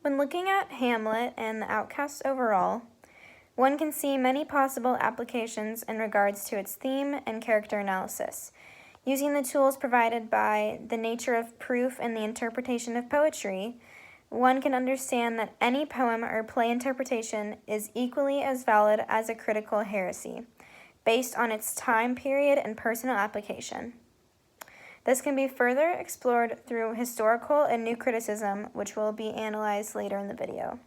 When looking at Hamlet and the outcasts overall, one can see many possible applications in regards to its theme and character analysis. Using the tools provided by the nature of proof and the interpretation of poetry, one can understand that any poem or play interpretation is equally as valid as a critical heresy, based on its time period and personal application. This can be further explored through historical and new criticism, which will be analyzed later in the video.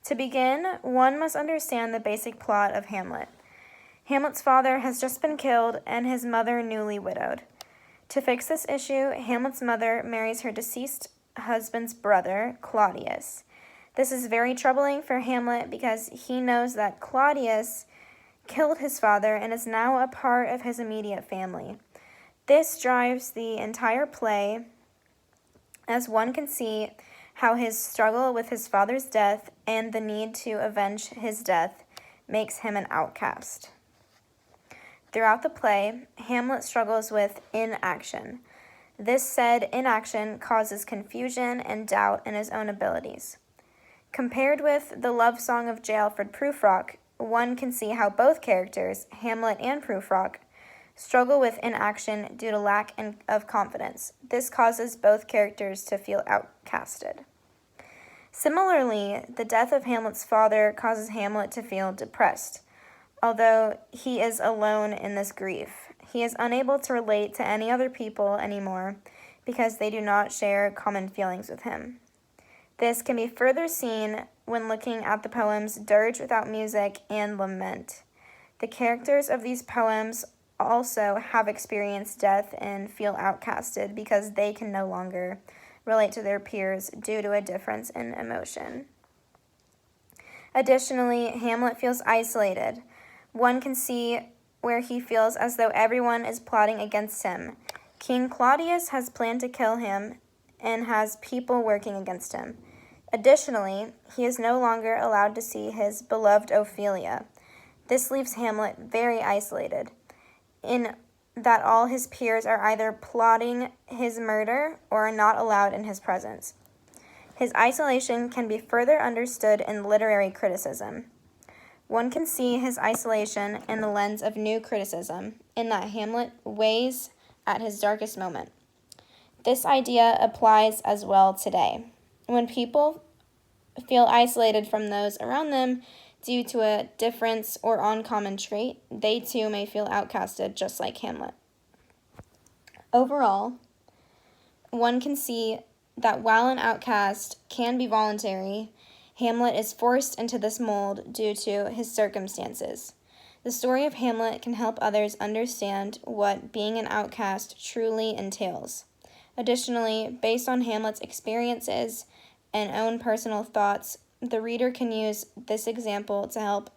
To begin, one must understand the basic plot of Hamlet. Hamlet's father has just been killed and his mother newly widowed. To fix this issue, Hamlet's mother marries her deceased husband's brother, Claudius. This is very troubling for Hamlet because he knows that Claudius killed his father and is now a part of his immediate family. This drives the entire play, as one can see how his struggle with his father's death and the need to avenge his death makes him an outcast. Throughout the play, Hamlet struggles with inaction. This said inaction causes confusion and doubt in his own abilities. Compared with the love song of J. Alfred Prufrock, one can see how both characters, Hamlet and Prufrock, struggle with inaction due to lack of confidence. This causes both characters to feel outcasted. Similarly, the death of Hamlet's father causes Hamlet to feel depressed. Although he is alone in this grief, he is unable to relate to any other people anymore because they do not share common feelings with him. This can be further seen when looking at the poems Dirge Without Music and Lament. The characters of these poems also have experienced death and feel outcasted because they can no longer relate to their peers due to a difference in emotion. Additionally, Hamlet feels isolated. One can see where he feels as though everyone is plotting against him. King Claudius has planned to kill him and has people working against him. Additionally, he is no longer allowed to see his beloved Ophelia. This leaves Hamlet very isolated, in that all his peers are either plotting his murder or are not allowed in his presence. His isolation can be further understood in literary criticism. One can see his isolation in the lens of new criticism, in that Hamlet weighs at his darkest moment. This idea applies as well today. When people feel isolated from those around them due to a difference or uncommon trait, they too may feel outcasted, just like Hamlet. Overall, one can see that while an outcast can be voluntary, Hamlet is forced into this mold due to his circumstances. The story of Hamlet can help others understand what being an outcast truly entails. Additionally, based on Hamlet's experiences and own personal thoughts, the reader can use this example to help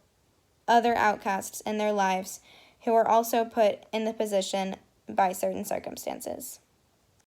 other outcasts in their lives who are also put in the position by certain circumstances.